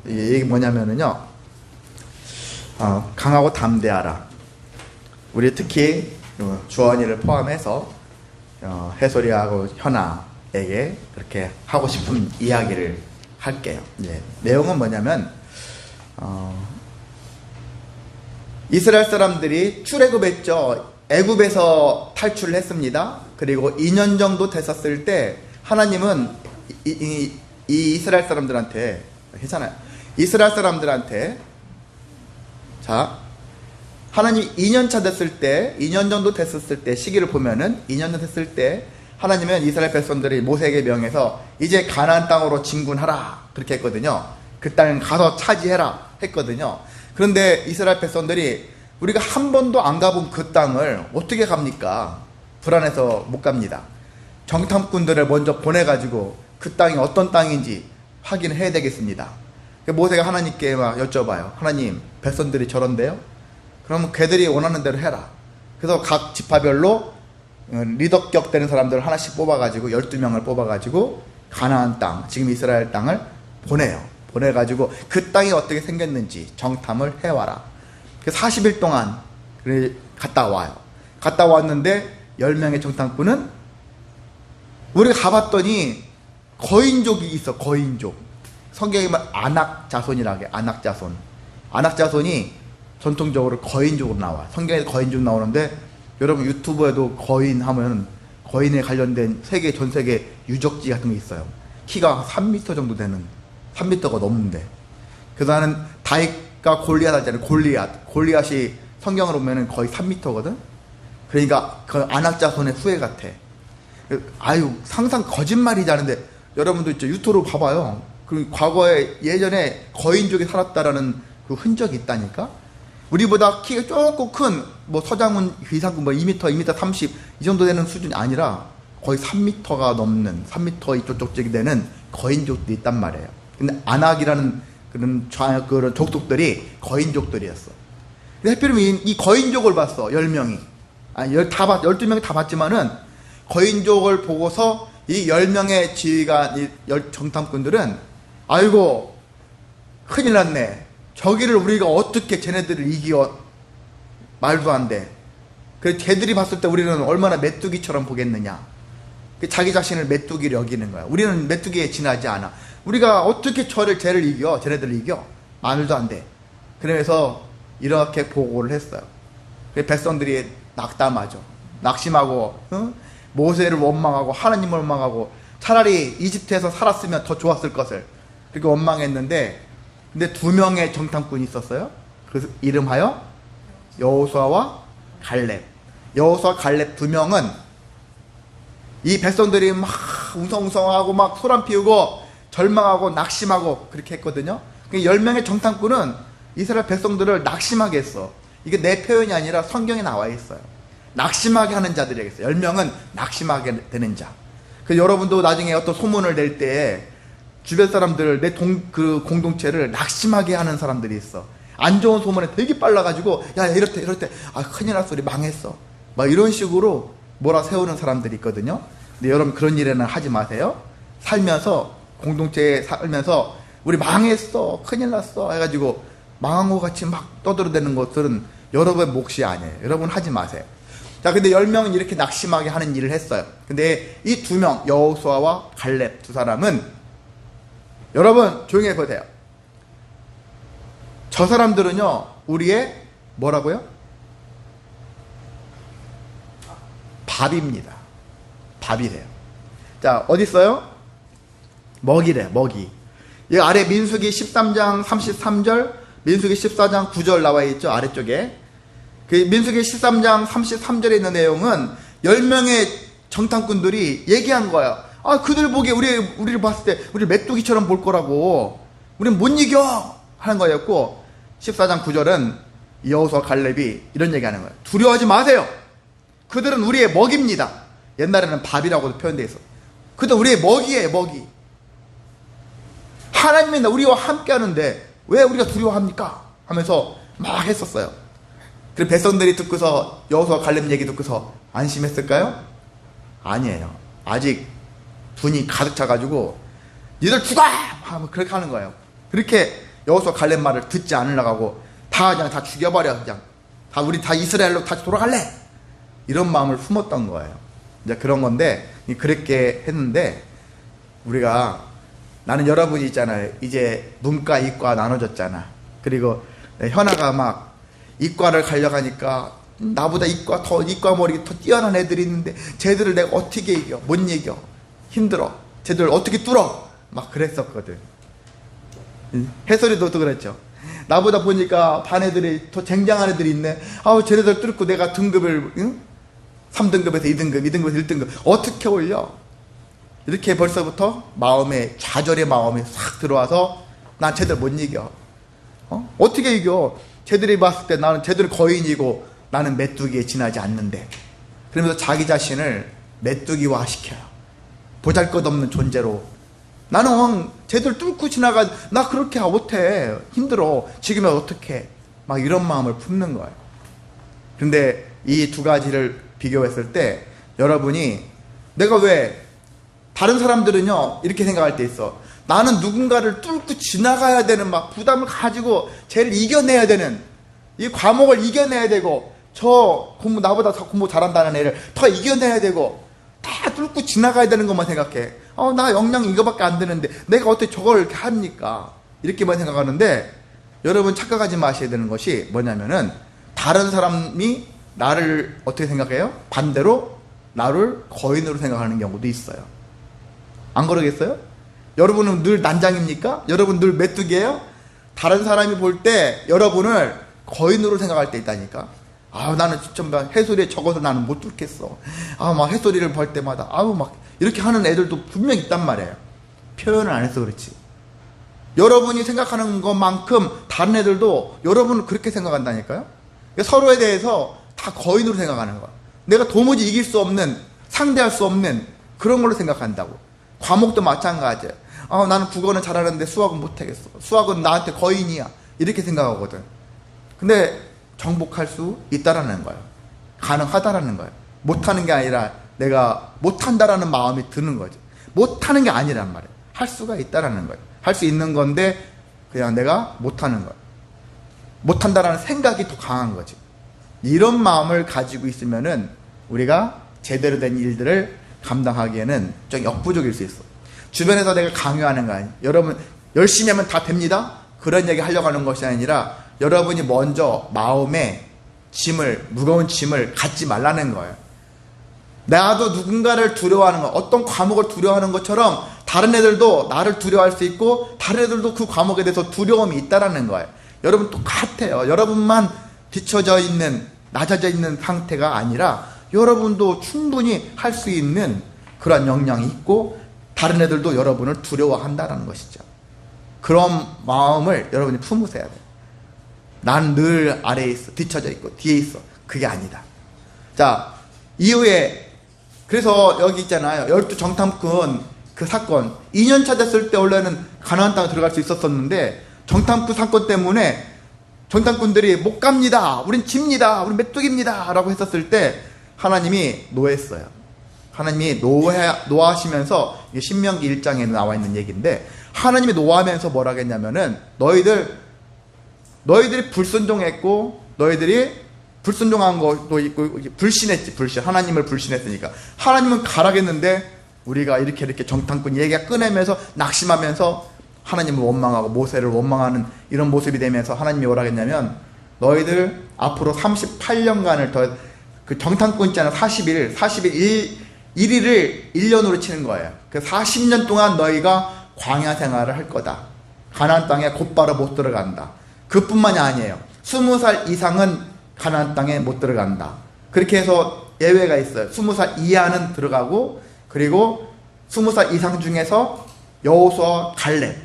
이게 뭐냐면은요, 강하고 담대하라. 우리 특히 주원이를 포함해서 해솔이하고 현아에게 그렇게 하고 싶은 이야기를 할게요. 예. 내용은 뭐냐면 이스라엘 사람들이 출애굽했죠. 애굽에서 탈출을 했습니다. 그리고 2년 정도 됐었을 때 하나님은 이 이스라엘 사람들한테, 괜찮아요, 이스라엘 사람들한테, 자, 하나님 2년차 됐을 때, 2년 정도 됐었을 때 시기를 보면은 2년 정도 됐을 때 하나님은 이스라엘 백성들이 모세에게 명해서 이제 가나안 땅으로 진군하라 그렇게 했거든요. 그 땅 가서 차지해라 했거든요. 그런데 이스라엘 백성들이 우리가 한 번도 안 가본 그 땅을 어떻게 갑니까? 불안해서 못 갑니다. 정탐꾼들을 먼저 보내가지고 그 땅이 어떤 땅인지 확인해야 되겠습니다. 모세가 하나님께 막 여쭤봐요. 하나님, 백성들이 저런데요? 그러면 걔들이 원하는 대로 해라. 그래서 각 지파별로 리더격 되는 사람들을 하나씩 뽑아가지고 12명을 뽑아가지고 가나안 땅, 지금 이스라엘 땅을 보내요. 보내가지고 그 땅이 어떻게 생겼는지 정탐을 해와라. 40일 동안 갔다 와요. 갔다 왔는데 10명의 정탐꾼은 우리가 가봤더니 거인족이 있어. 거인족. 성경에 말 아낙 자손이라고 해. 아낙 자손. 아낙 자손이 전통적으로 거인족으로 나와. 성경에 거인족 나오는데 여러분 유튜브에도 거인 하면 거인에 관련된 전 세계 유적지 같은 게 있어요. 키가 3m 정도 되는, 3m가 넘는데. 그래서 나는 다윗과 골리앗 하잖아요. 골리앗이 성경으로 보면 거의 3m거든. 그러니까 그 아낙 자손의 후예 같아. 아유, 상상 거짓말이지 않은데 여러분도 있죠, 유튜브로 봐봐요. 그 과거에 예전에 거인족이 살았다라는 그 흔적이 있다니까. 우리보다 키가 조금 큰 뭐 서장훈 귀상군 뭐 2m, 2m 30 이 정도 되는 수준이 아니라 거의 3m가 넘는, 3m 이쪽 쪽이 되는 거인족들이 있단 말이에요. 근데 아낙이라는 그런 족속들이 거인족들이었어. 하필이면 이 거인족을 봤어. 10명이. 아니, 12명이 다 봤지만은 거인족을 보고서 이 10명의 지휘관, 이 정탐꾼들은 아이고, 큰일 났네. 저기를 우리가 어떻게 쟤네들을 이겨. 말도 안 돼. 그래서 쟤들이 봤을 때 우리는 얼마나 메뚜기처럼 보겠느냐. 자기 자신을 메뚜기로 여기는 거야. 우리는 메뚜기에 지나지 않아. 우리가 어떻게 쟤를 이겨? 쟤네들을 이겨? 말도 안 돼. 그래서 이렇게 보고를 했어요. 백성들이 낙담하죠. 낙심하고, 모세를 원망하고, 하나님을 원망하고, 차라리 이집트에서 살았으면 더 좋았을 것을. 그렇게 원망했는데, 근데 2명의 정탐꾼이 있었어요. 그래서 이름하여 여호수아와 갈렙. 여호수아 갈렙 2명은 이 백성들이 막 웅성웅성하고 막 소란 피우고 절망하고 낙심하고 그렇게 했거든요. 10명의 정탐꾼은 이스라엘 백성들을 낙심하게 했어. 이게 내 표현이 아니라 성경에 나와 있어요. 낙심하게 하는 자들이겠어요. 10명은 낙심하게 되는 자. 그래서 여러분도 나중에 어떤 소문을 낼 때 주변 사람들을, 그 공동체를 낙심하게 하는 사람들이 있어. 안 좋은 소문에 되게 빨라가지고, 야, 이럴 때, 아, 큰일 났어. 우리 망했어. 막 이런 식으로 몰아세우는 사람들이 있거든요. 근데 여러분 그런 일에는 하지 마세요. 살면서, 공동체에 살면서, 우리 망했어. 큰일 났어. 해가지고, 망한 것 같이 막 떠들어대는 것들은 여러분의 몫이 아니에요. 여러분 하지 마세요. 자, 근데 10명은 이렇게 낙심하게 하는 일을 했어요. 근데 이 2명, 여호수아와 갈렙 2사람은, 여러분 조용히 해보세요. 저 사람들은요, 우리의 뭐라고요? 밥입니다. 밥이래요. 자, 어디 있어요? 먹이래, 먹이. 이 아래 민수기 13장 33절, 민수기 14장 9절 나와 있죠, 아래쪽에. 그 민수기 13장 33절에 있는 내용은 10명의 정탐꾼들이 얘기한 거예요. 아, 그들 보기에 우리를 봤을 때 우리 메뚜기처럼 볼 거라고. 우린 못 이겨! 하는 거였고, 14장 9절은 여호수아 갈렙이 이런 얘기하는 거예요. 두려워하지 마세요. 그들은 우리의 먹입니다. 옛날에는 밥이라고도 표현되어 있어. 그들은 우리의 먹이에요, 먹이. 하나님이 우리와 함께 하는데 왜 우리가 두려워합니까? 하면서 막 했었어요. 그리고 백성들이 듣고서 여호수아 갈렙 얘기 듣고서 안심했을까요? 아니에요. 아직 분이 가득 차가지고 니들 죽어! 하면 그렇게 하는 거예요. 그렇게 여호수아 갈렙 말을 듣지 않으려고 하고 그냥 다 죽여버려. 그냥 다 우리 다 이스라엘로 다시 돌아갈래. 이런 마음을 품었던 거예요. 이제 그런 건데 그렇게 했는데 우리가 나는 여러분이 있잖아요. 이제 문과 이과 나눠졌잖아. 그리고 현아가 막 이과를 가려고 하니까 나보다 이과 머리 더 뛰어난 애들이 있는데 쟤들을 내가 어떻게 이겨? 못 이겨. 힘들어. 쟤들 어떻게 뚫어? 막 그랬었거든. 해설이도 그랬죠. 나보다 보니까 반 애들이 더 쟁쟁한 애들이 있네. 아우 쟤네들 뚫고 내가 등급을 3등급에서 2등급, 2등급에서 1등급 어떻게 올려? 이렇게 벌써부터 마음에 좌절의 마음이 싹 들어와서 난 쟤들 못 이겨. 어떻게 이겨? 쟤들이 봤을 때 나는 쟤들 거인이고 나는 메뚜기에 지나지 않는데. 그러면서 자기 자신을 메뚜기화 시켜요. 보잘것없는 존재로. 나는 쟤들 뚫고 지나가, 나 그렇게 못해. 힘들어. 지금은 어떡해. 막 이런 마음을 품는 거예요. 근데 이 두 가지를 비교했을 때 여러분이 내가 왜 다른 사람들은요 이렇게 생각할 때 있어. 나는 누군가를 뚫고 지나가야 되는 막 부담을 가지고 쟤를 이겨내야 되는, 이 과목을 이겨내야 되고 저 나보다 더 공부 잘한다는 애를 더 이겨내야 되고 다 뚫고 지나가야 되는 것만 생각해. 나 역량 이거밖에 안 되는데 내가 어떻게 저걸 이렇게 합니까? 이렇게만 생각하는데 여러분 착각하지 마셔야 되는 것이 뭐냐면은 다른 사람이 나를 어떻게 생각해요? 반대로 나를 거인으로 생각하는 경우도 있어요. 안 그러겠어요? 여러분은 늘 난장입니까? 여러분 늘 메뚜기예요? 다른 사람이 볼 때 여러분을 거인으로 생각할 때 있다니까. 나는 진짜 해소리에 적어서 나는 못 뚫겠어. 막 해소리를 볼 때마다 막 이렇게 하는 애들도 분명 있단 말이에요. 표현을 안 해서 그렇지. 여러분이 생각하는 것만큼 다른 애들도 여러분을 그렇게 생각한다니까요. 서로에 대해서 다 거인으로 생각하는 거야. 내가 도무지 이길 수 없는, 상대할 수 없는 그런 걸로 생각한다고. 과목도 마찬가지야. 나는 국어는 잘하는데 수학은 못하겠어. 수학은 나한테 거인이야. 이렇게 생각하거든. 근데 정복할 수 있다라는 거예요. 가능하다라는 거예요. 못하는 게 아니라 내가 못한다라는 마음이 드는 거지. 못하는 게 아니란 말이에요. 할 수가 있다라는 거예요. 할 수 있는 건데 그냥 내가 못하는 거예요. 못한다라는 생각이 더 강한 거지. 이런 마음을 가지고 있으면은 우리가 제대로 된 일들을 감당하기에는 좀 역부족일 수 있어. 주변에서 내가 강요하는 거 아니에요. 여러분 열심히 하면 다 됩니다. 그런 얘기 하려고 하는 것이 아니라 여러분이 먼저 마음에 무거운 짐을 갖지 말라는 거예요. 나도 누군가를 두려워하는 거, 어떤 과목을 두려워하는 것처럼 다른 애들도 나를 두려워할 수 있고 다른 애들도 그 과목에 대해서 두려움이 있다라는 거예요. 여러분 똑같아요. 여러분만 뒤처져 있는, 낮아져 있는 상태가 아니라 여러분도 충분히 할 수 있는 그런 역량이 있고 다른 애들도 여러분을 두려워한다는 것이죠. 그런 마음을 여러분이 품으셔야 돼요. 난 늘 아래에 있어, 뒤처져 있고 뒤에 있어. 그게 아니다. 자, 이후에 그래서 여기 있잖아요. 12 정탐꾼 그 사건 2년차 됐을 때 원래는 가나안 땅에 들어갈 수 있었었는데 정탐꾼 사건 때문에 정탐꾼들이 못 갑니다. 우린 집니다. 우린 메뚜기입니다. 라고 했었을 때 하나님이 노했어요. 하나님이 노하시면서 이게 신명기 1장에 나와 있는 얘기인데 하나님이 노하면서 뭐라고 했냐면은 너희들이 불순종했고 너희들이 불순종한 것도 있고 불신했지. 하나님을 불신했으니까 하나님은 가라겠는데 우리가 이렇게 정탐꾼 얘기가 꺼내면서 낙심하면서 하나님을 원망하고 모세를 원망하는 이런 모습이 되면서 하나님이 뭐라 했냐면 너희들 앞으로 38년간을 더 그 정탐꾼 있잖아. 40일 1일을 1년으로 치는 거예요. 그 40년 동안 너희가 광야 생활을 할 거다. 가나안 땅에 곧바로 못 들어간다. 그뿐만이 아니에요. 20살 이상은 가나안 땅에 못 들어간다. 그렇게 해서 예외가 있어요. 20살 이하는 들어가고 그리고 20살 이상 중에서 여호수아와 갈렙,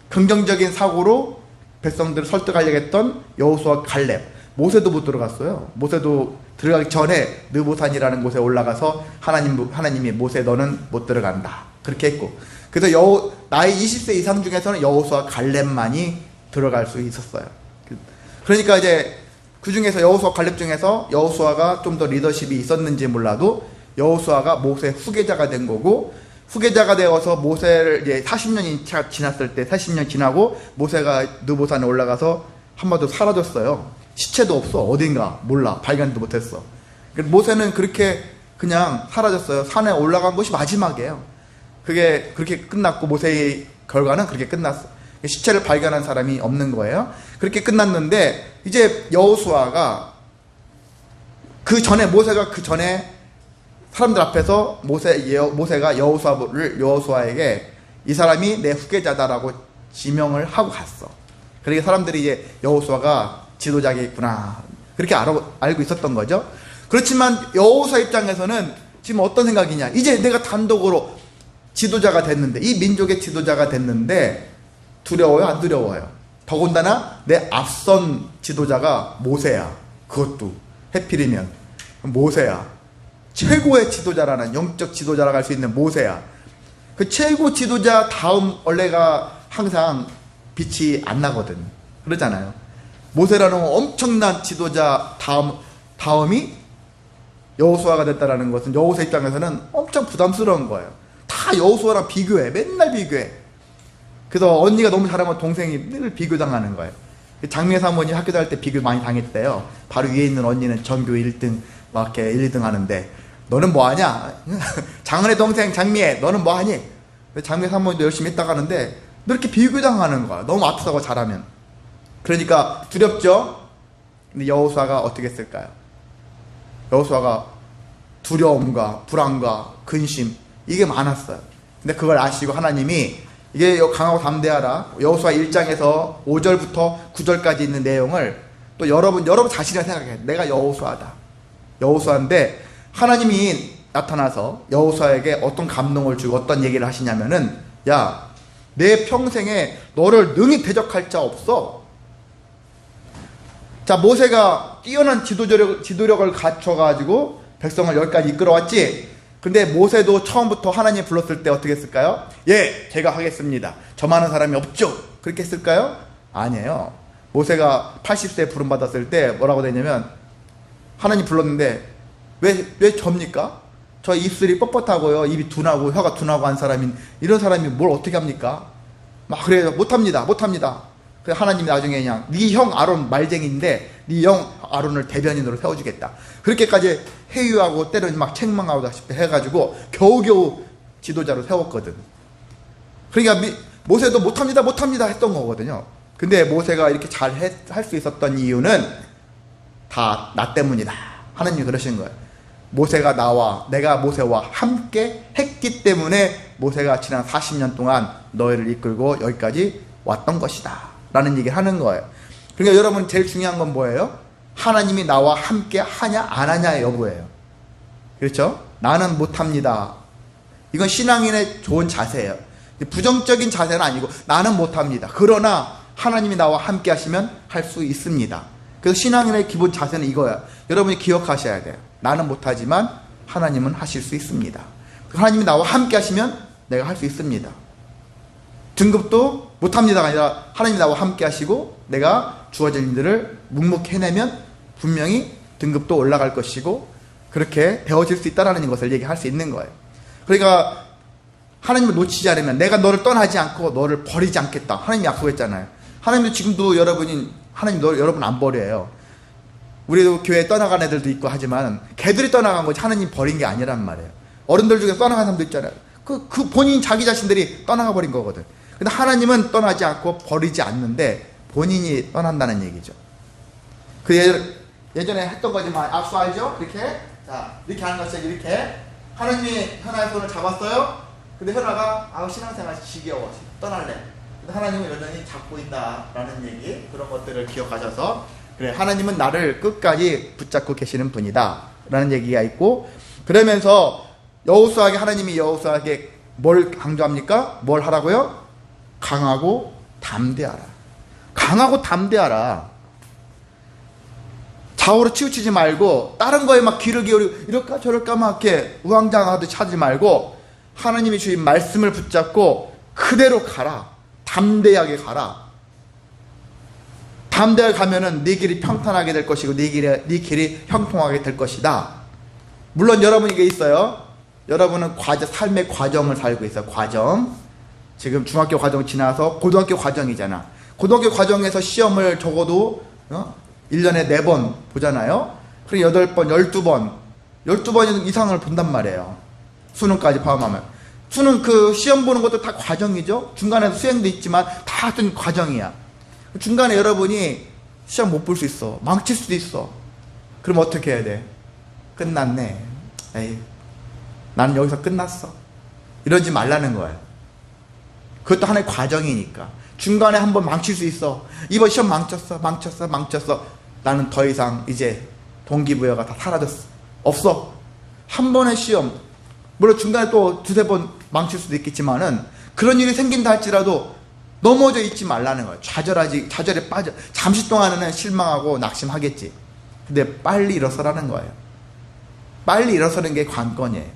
긍정적인 사고로 백성들을 설득하려고 했던 여호수아와 갈렙, 모세도 못 들어갔어요. 모세도 들어가기 전에 느보산이라는 곳에 올라가서 하나님이 모세 너는 못 들어간다. 그렇게 했고 그래서 나이 20세 이상 중에서는 여호수아와 갈렙만이 들어갈 수 있었어요. 그러니까 이제 그 중에서 여호수아 갈렙 중에서 여호수아가 좀 더 리더십이 있었는지 몰라도 여호수아가 모세 후계자가 된 거고 후계자가 되어서 모세를 이제 40년이 지났을 때 40년 지나고 모세가 느보산에 올라가서 한 번도 사라졌어요. 시체도 없어. 어딘가 몰라. 발견도 못했어. 모세는 그렇게 그냥 사라졌어요. 산에 올라간 것이 마지막이에요. 그게 그렇게 끝났고 모세의 결과는 그렇게 끝났어. 시체를 발견한 사람이 없는 거예요. 그렇게 끝났는데 이제 여호수아가 모세가 그 전에 사람들 앞에서 모세가 여호수아에게 이 사람이 내 후계자다라고 지명을 하고 갔어. 그러니까 사람들이 이제 여호수아가 지도자겠구나 그렇게 알고 있었던 거죠. 그렇지만 여호수아 입장에서는 지금 어떤 생각이냐? 이제 내가 단독으로 지도자가 됐는데, 이 민족의 지도자가 됐는데 두려워요? 안 두려워요? 더군다나 내 앞선 지도자가 모세야. 그것도 해필이면 모세야. 최고의 지도자라는, 영적 지도자라고 할 수 있는 모세야. 그 최고 지도자 다음 원래가 항상 빛이 안 나거든. 그러잖아요. 모세라는 엄청난 지도자 다음이 여호수아가 됐다라는 것은 여호수아 입장에서는 엄청 부담스러운 거예요. 다 여호수아랑 비교해. 맨날 비교해. 그래서 언니가 너무 잘하면 동생이 늘 비교당하는 거예요. 장미애 사모님 학교 다닐 때 비교 많이 당했대요. 바로 위에 있는 언니는 전교 1등 막 이렇게 1, 2등 하는데 너는 뭐하냐? 장은의 동생 장미애 너는 뭐하니? 장미애 사모님도 열심히 했다고 하는데 너 이렇게 비교당하는 거야. 너무 앞서고 잘하면. 그러니까 두렵죠? 근데 여호수아가 어떻게 했을까요? 여호수아가 두려움과 불안과 근심 이게 많았어요. 근데 그걸 아시고 하나님이 이게 강하고 담대하라. 여호수아 1장에서 5절부터 9절까지 있는 내용을 또 여러분 자신이 생각해. 내가 여호수아다. 여호수아인데 하나님이 나타나서 여호수아에게 어떤 감동을 주고 어떤 얘기를 하시냐면은 야, 내 평생에 너를 능히 대적할 자 없어. 자, 모세가 뛰어난 지도력을 갖춰가지고 백성을 여기까지 이끌어왔지. 근데 모세도 처음부터 하나님 불렀을 때 어떻게 했을까요? 예, 제가 하겠습니다. 저 많은 사람이 없죠. 그렇게 했을까요? 아니에요. 모세가 80세에 부름받았을 때 뭐라고 되냐면 하나님 불렀는데 왜 접니까? 저 입술이 뻣뻣하고요, 입이 둔하고 혀가 둔하고 한 사람인 이런 사람이 뭘 어떻게 합니까? 막 그래요. 못합니다. 그래서 하나님이 나중에 그냥 네 형 아론 말쟁이인데 네 형 아론을 대변인으로 세워주겠다. 그렇게까지 회유하고 때로는 막 책망하고 해가지고 겨우겨우 지도자로 세웠거든. 그러니까 모세도 못합니다 했던 거거든요. 근데 모세가 이렇게 잘 할 수 있었던 이유는 다 나 때문이다. 하나님이 그러신 거예요. 내가 모세와 함께 했기 때문에 모세가 지난 40년 동안 너희를 이끌고 여기까지 왔던 것이다 라는 얘기를 하는 거예요. 그러니까 여러분 제일 중요한 건 뭐예요? 하나님이 나와 함께 하냐 안 하냐의 여부예요. 그렇죠? 나는 못합니다. 이건 신앙인의 좋은 자세예요. 부정적인 자세는 아니고 나는 못합니다. 그러나 하나님이 나와 함께 하시면 할 수 있습니다. 그래서 신앙인의 기본 자세는 이거야. 여러분이 기억하셔야 돼요. 나는 못하지만 하나님은 하실 수 있습니다. 하나님이 나와 함께 하시면 내가 할 수 있습니다. 등급도 못합니다가 아니라 하나님이 나와 함께 하시고 내가 주어진 일들을 묵묵히 해내면 분명히 등급도 올라갈 것이고 그렇게 되어질 수 있다는 것을 얘기할 수 있는 거예요. 그러니까 하나님을 놓치지 않으면 내가 너를 떠나지 않고 너를 버리지 않겠다. 하나님이 약속했잖아요. 하나님도 지금도 여러분 안 버려요. 우리도 교회 떠나간 애들도 있고 하지만 걔들이 떠나간 거지 하나님 버린 게 아니란 말이에요. 어른들 중에 떠나간 사람도 있잖아요. 그 본인 자기 자신들이 떠나가 버린 거거든. 근데 하나님은 떠나지 않고 버리지 않는데 본인이 떠난다는 얘기죠. 그 예전에 했던 거지만 악수 알죠? 이렇게 하는 것이 이렇게 하나님이 현아의 손을 잡았어요. 근데 현아가 신앙생활 지겨워 떠날래. 근데 하나님은 여전히 잡고 있다라는 얘기, 그런 것들을 기억하셔서 그래, 하나님은 나를 끝까지 붙잡고 계시는 분이다 라는 얘기가 있고, 그러면서 하나님이 여호수아에게 뭘 강조합니까? 뭘 하라고요? 강하고 담대하라. 강하고 담대하라. 좌우로 치우치지 말고 다른 거에 막 귀를 기울이고 이럴까 저럴까 막 이렇게 우왕좌왕하듯 찾지 말고 하나님이 주신 말씀을 붙잡고 그대로 가라. 담대하게 가라. 담대하게 가면은 네 길이 평탄하게 될 것이고 네 길이 형통하게 될 것이다. 물론 여러분에게 있어요. 여러분은 삶의 과정을 살고 있어요. 과정. 지금 중학교 과정 지나서 고등학교 과정이잖아. 고등학교 과정에서 시험을 적어도 1년에 4번 보잖아요. 그리고 8번, 12번, 12번 이상을 본단 말이에요. 수능까지 포함하면. 수능 그 시험 보는 것도 다 과정이죠. 중간에도 수행도 있지만 다 어떤 과정이야. 중간에 여러분이 시험 못 볼 수 있어. 망칠 수도 있어. 그럼 어떻게 해야 돼? 끝났네. 에이, 나는 여기서 끝났어. 이러지 말라는 거예요. 그것도 하나의 과정이니까. 중간에 한번 망칠 수 있어. 이번 시험 망쳤어. 나는 더 이상 이제 동기부여가 다 사라졌어. 없어. 한 번의 시험, 물론 중간에 또 2-3번 망칠 수도 있겠지만은 그런 일이 생긴다 할지라도 넘어져 있지 말라는 거예요. 좌절에 빠져. 잠시 동안은 실망하고 낙심하겠지. 근데 빨리 일어서라는 거예요. 빨리 일어서는 게 관건이에요.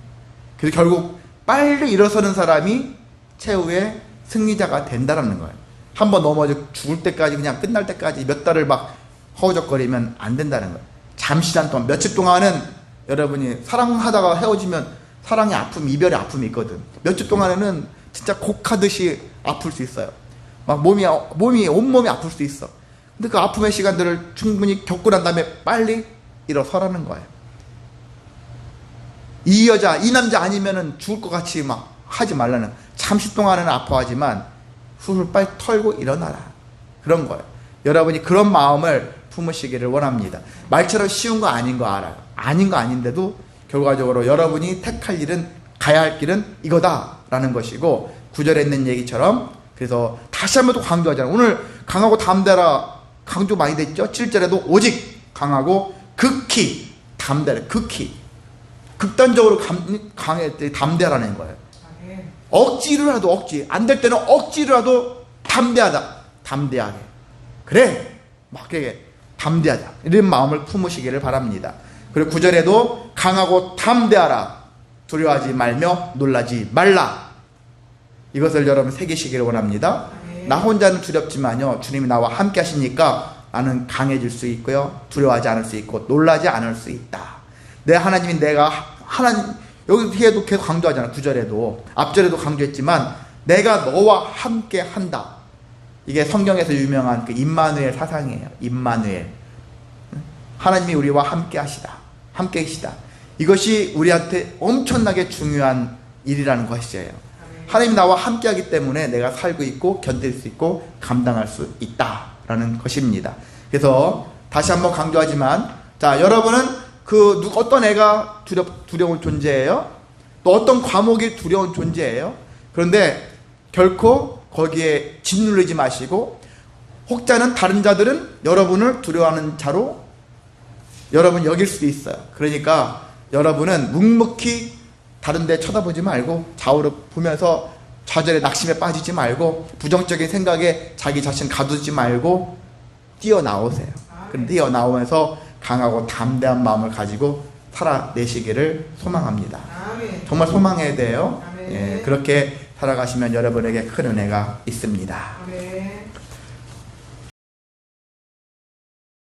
그래서 결국 빨리 일어서는 사람이 최후의 승리자가 된다는 거예요. 한번 넘어져 죽을 때까지, 그냥 끝날 때까지 몇 달을 막 허우적거리면 안 된다는 거예요. 잠시간 동안, 며칠 동안은 여러분이 사랑하다가 헤어지면 사랑의 아픔, 이별의 아픔이 있거든. 며칠 동안에는 진짜 곡하듯이 아플 수 있어요. 막 온몸이 아플 수 있어. 근데 그 아픔의 시간들을 충분히 겪고 난 다음에 빨리 일어서라는 거예요. 이 여자, 이 남자 아니면은 죽을 것 같이 막 하지 말라는. 잠시 동안은 아파하지만 훌훌 빨리 털고 일어나라. 그런 거예요. 여러분이 그런 마음을 품으시기를 원합니다. 말처럼 쉬운 거 아닌 거 알아요. 아닌 거 아닌데도 결과적으로 여러분이 택할 일은, 가야 할 길은 이거다라는 것이고, 9절에 있는 얘기처럼, 그래서 다시 한번 또 강조하잖아요. 오늘 강하고 담대라 강조 많이 됐죠. 7절에도 오직 강하고 극히 담대라. 극히 극단적으로 담대라는 거예요. 억지로라도, 억지 안 될 때는 억지로라도 담대하게, 그래 막 그게 담대하자, 이런 마음을 품으시기를 바랍니다. 그리고 9절에도 강하고 담대하라, 두려워하지 말며 놀라지 말라. 이것을 여러분 새기시기를 원합니다. 나 혼자는 두렵지만요, 주님이 나와 함께 하시니까 나는 강해질 수 있고요, 두려워하지 않을 수 있고 놀라지 않을 수 있다. 내 하나님이 하나님, 여기 뒤에도 계속 강조하잖아. 9절에도 앞절에도 강조했지만 내가 너와 함께 한다. 이게 성경에서 유명한 그 임마누엘 사상이에요. 임마누엘, 하나님이 우리와 함께 하시다, 함께 계시다. 이것이 우리한테 엄청나게 중요한 일이라는 것이에요. 하나님이 나와 함께 하기 때문에 내가 살고 있고 견딜 수 있고 감당할 수 있다라는 것입니다. 그래서 다시 한번 강조하지만, 자, 여러분은 어떤 애가 두려운 존재예요? 또 어떤 과목이 두려운 존재예요? 그런데 결코 거기에 짓눌리지 마시고, 혹자는, 다른 자들은 여러분을 두려워하는 자로 여러분 여길 수도 있어요. 그러니까 여러분은 묵묵히 다른 데 쳐다보지 말고, 좌우로 보면서 좌절의 낙심에 빠지지 말고, 부정적인 생각에 자기 자신 가두지 말고 뛰어나오세요. 그럼 뛰어나오면서 강하고 담대한 마음을 가지고 살아내시기를 소망합니다. 정말 소망해야 돼요. 예, 그렇게 살아가시면 여러분에게 큰 은혜가 있습니다.